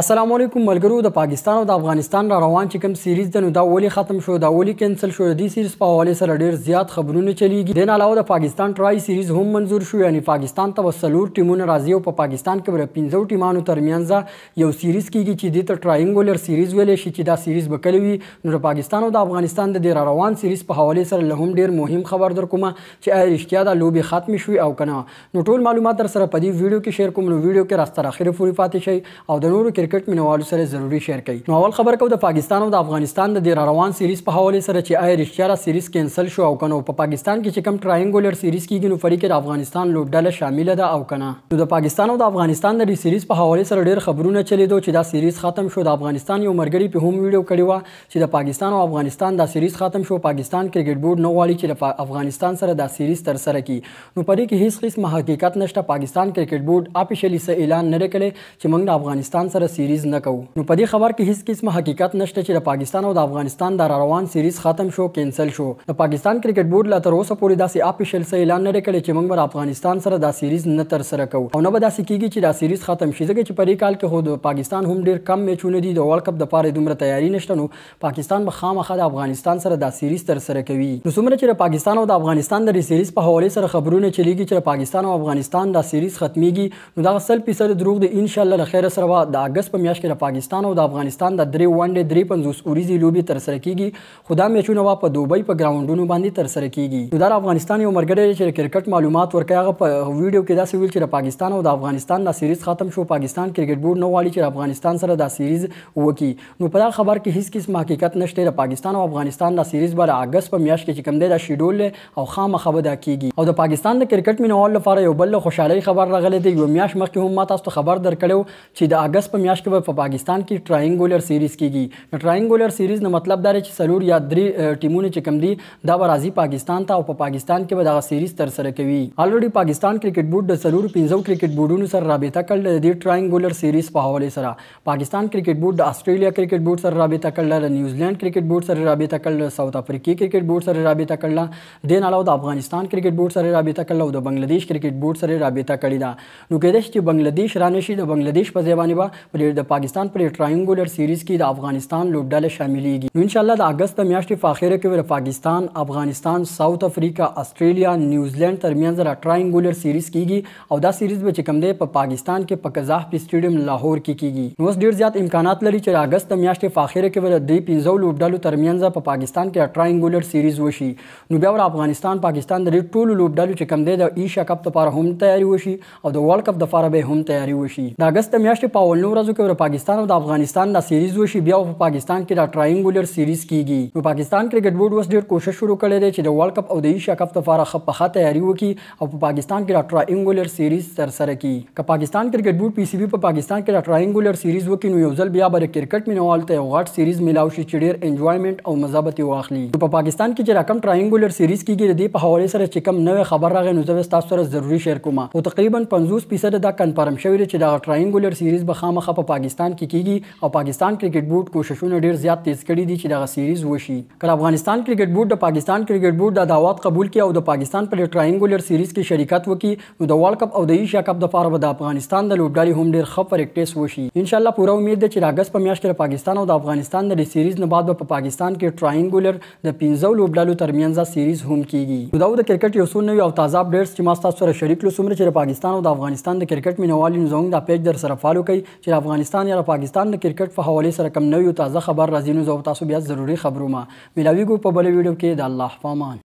السلام علیکم ملګرو. د پاکستان او د افغانستان را روان چې کوم سیریز د نو دا ولی ختم شو، دا ولی کینسل شو. د دې سیریز په حواله سره ډیر زیات خبرونه چلیږي. د نه علاوه د پاکستان ټرای سیریز هم منظور شو، یعنی پاکستان ته وسلور ټیمونه راځي او په پاکستان کې ور 15 ټیمانو ترمنځ یو سیریز کیږي چې د ټرایینګولر سیریز ویل شي چې دا سیریز بکلوي. نو د پاکستان او د افغانستان د را روان سیریز په حواله سره له هم ډیر مهم خبر در کومه چې آیا رښتیا دا لوبي ختم شوی او کنه. نو ټول معلومات در سره په دې ویډیو کې شیر کوم. نو ویډیو کې راستر اخر پورې پاتې شئ او د نورو کرکټ مینوالو سره ضروري شیر کړئ. نو اول خبر کو د پاکستان او د افغانستان د را روان سیریز په حواله سره چې آیا رښتیا سیریز کینسل شو او کنه. په پاکستان کې چې کوم ټرایینګولر سیریز کیږي نو فریق د افغانستان لوبډله شامل ده او کنه. نو د پاکستان او د افغانستان د سیریز په حواله سره ډیر خبرونه چلیدو چې دا سیریز ختم شو. د افغانستان یو مرګري په هم ویډیو کړی و چې د پاکستان او افغانستان دا سیریز ختم شو. پاکستان کرکټ بورډ نو غواړي چې د افغانستان سره دا سیریز تر سره کړي. نو پرې کې هیڅ قسم حقیقت نشته. پاکستان کرکټ بورډ اپیشلی څه اعلان نه کړي چې موږ د افغانستان سره سیریز نه کوو. نو په دې خبر کې هیڅ قسم حقیقت نشته چې د پاکستان او د افغانستان د روان سیریز ختم شو، کینسل شو. د پاکستان کرکټ بورډ لا تر اوسه پورې داسې اپیشل څه اعلان نه کړی چې موږ د افغانستان سره دا سیریز نه تر سره کوو او نه به داسې کیږي چې دا سیریز ختم شي. ځکه چې په دې کال کې خو د پاکستان هم ډیر کم میچونه دي، د ورلد کپ د پاره دومره تیاری نشته. نو پاکستان به خامخا د افغانستان سره دا سیریز تر سره کوي. نو څومره چې د پاکستان او د افغانستان د سیریز په حواله سره خبرونه چلیږي چې پاکستان او افغانستان دا سیریز ختميږي، نو دا 100% دروغ دي. ان شاء الله له خیره سره د اگست په میاشت کې د پاکستان او د افغانستان د 3 ون ډے 53 اوریزي لوبي تر سره کیږي. خدا میچونه وا په دوبۍ په ګراوندونو باندې تر سره کیږي. نو دا افغانستان یو مرګري چې کرکټ معلومات ورکړي هغه په ویډیو کې دا ویل چې پاکستان او د افغانستان دا سیریز ختم شو. پاکستان کرکټ بورډ نو غواړي چې افغانستان سره دا سیریز وکړي. نو په دا خبر کې هیڅ قسم حقیقت نشته. د پاکستان او افغانستان دا سیریز بل اگست په میاشت کې کوم دی دا شیډول او خامخا به دا کیږي. او د پاکستان د کرکټ مینوال لپاره یو بل خوشحالي خبر راغلی دی. یو میاشت مخکې هم ما تاسو ته خبر درکړو چې د اگست په میاشت کې په پاکستان کې ټرایینګولر سیریز کیږي. نو ټرایینګولر سیریز نو مطلب دا چې سلور یا درې ټیمونه چې کم دي دا به راځي پاکستان ته او په پاکستان کې به دا سیریز تر سره کوي. الریډي پاکستان کرکټ بورډ د سلور 15 کرکټ بورډونو سره رابطه کړل د ټرایینګولر سیریز په حواله سره. پاکستان کرکټ بورډ د استرالیا کرکټ بورډ سره رابطه کړل، د نیوزیلند کرکټ بورډ سره رابطه کړل، ساوث افریقي کرکټ بورډ سره رابطه کړل، د نه علاوه د افغانستان کرکټ بورډ سره رابطه کړل او د بنگلاديش کرکټ بورډ سره رابطه کړې ده. نو کېدای شي چې بنگلاديش رانشي، د بنگلاديش په ځای باندې د پاکستان پر ټرایینګولر سیریز کې د افغانستان لوبډله شاملېږي. نو ان شاء الله د اگست په میاشتې په اخره کې ور پاکستان، افغانستان، ساوث افریقا، استرالیا، نیوزیلند ترمنځ را ټرایینګولر سیریز کیږي او دا سیریز به چې کوم دی په پاکستان کې په قذافی سټیډیم لاهور کې کیږي. نو اوس ډیر زیات امکانات لري چې د اگست میاشتې په اخره کې ور د 15 لوبډلو ترمنځ په پاکستان کې ټرایینګولر سیریز وشي. نو بیا ور افغانستان، پاکستان د ټولو لوبډلو چې کوم دی د ایشیا کپ لپاره هم تیاری وشي او د ورلد کپ لپاره به هم تیاری وشي. د اگست میاشتې په اول ورځو کې ور پاکستان او د افغانستان د سیریز وشي. بیا په پاکستان کې د ټرایینګولر سیریز کیږي. نو پاکستان کرکټ بورډ اوس ډیر کوشش شروع کړی دی چې د ورلد کپ او د ایشیا کپ لپاره خپه تیاری وکړي او په پاکستان کې د ټرایینګولر سیریز تر سره کړي. که پاکستان کرکټ بورډ پی سی بی په پاکستان کې د ټرایینګولر سیریز وکړي نو یو ځل بیا به کرکټ مینوال ته یو غټ سیریز ملاو شي چې ډیر انجوایمنت او مزه به واخلي. په پاکستان کې چې رقم ټرایینګولر سیریز کیږي د دې په حواله سره چې کوم نوې خبر راغی نو زه تاسو سره ضروري شیر کوم. او تقریبا 50% دا کنفرم شوی دی چې دا ټرایینګولر سیریز به خامخا په پاکستان کې کیږي او پاکستان کرکټ بورډ کوششونه ډیر زیات تیز کړي دي چې دا سیریز وشي. کله افغانستان کرکټ بورډ د پاکستان کرکټ بورډ د دعوت قبول کړي او د پاکستان پر ټرایینګولر سیریز کې شرکت وکړي نو د ورلد کپ او د ایشیا کپ د لپاره د افغانستان د لوبډلې هم ډیر ښه پریکټیس وشي. ان شاء الله پوره امید ده چې د اگست په میاشت کې پاکستان او د افغانستان د سیریز نه بعد په پاکستان کې ټرایینګولر د 15 لوبډلو ترمنځ سیریز هم کیږي. نو د کرکټ یو څو نوې او تازه اپډیټس چې ما تاسو سره شریک لوم چې د پاکستان او د افغانستان د کرکټ مینوالو زموږ د پیج در سره فالو کړئ چې افغانستان یا پاکستان د کرکټ په حواله سره کوم نوې او تازه خبر راځي نو زه تاسو بیا ضروري خبرونه ملاویږو په بل ویډیو کې. د الله پامان.